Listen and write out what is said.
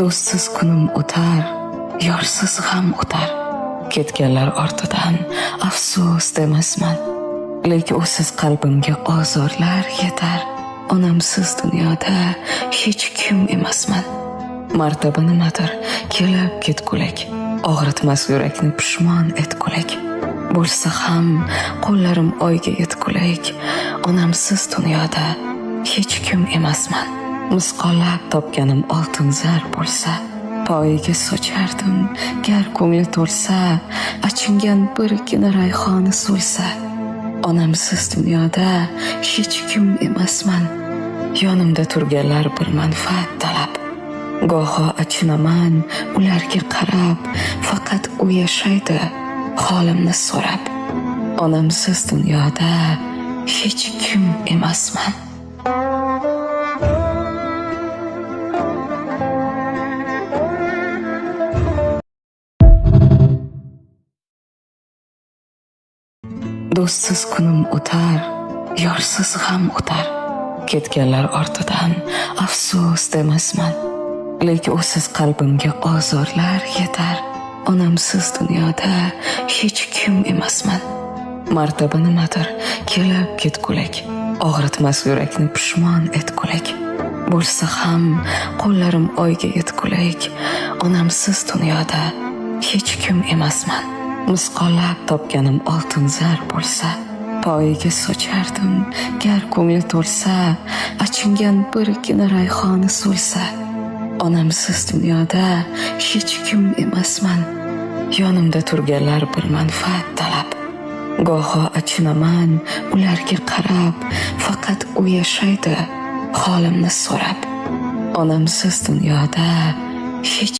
Do'stsiz kunim o'tar, yorsiz ham o'tar. Ketganlar ortidan afsus demasman. Lekin usiz qalbimga ozorlar yetar. Onamsiz dunyoda hech kim emasman. Martaba nimadir, kelib ketgulik. Og'ritmas yurakni pishmon etgulik. Bo'lsa ham qo'llarim oyga yetgulik. Onamsiz dunyoda hech kim emasman. Misqollab topganim oltin zar bo'lsa, poyiga sochardim gar ko'ngli to'lsa, achingan birgina rayhoni so'lsa. Onamsiz dunyoda hech kim emasman. Yonimda turganlar bir manfaat talab. Goho achinaman ularga qarab, faqat u yashaydi holimni so'rab. Onamsiz dunyoda hech kim emasman. Do'stsiz kunim o'tar, yorsiz ham o'tar. Ketganlar ortidan afsus demasman. Lekin usiz qalbimga ozorlar yetar. Onamsiz dunyoda hech kim emasman. Martaba nimadir, kelib ketgulik. Og'ritmas yurakni pishmon etgulik. Bo'lsa ham qo'llarim oyga yetgulik. Onamsiz dunyoda hech kim emasman. Misqollab topganim oltin zar bo'lsa, poyiga sochardim gar ko'ngli to'lsa, achingan birgina rayhoni so'lsa. Onamsiz dunyoda hech kim emasman. Yonimda turganlar bir manfaat talab. Goho achinaman ularga qarab, faqat u yashaydi holimni so'rab. Onamsiz dunyoda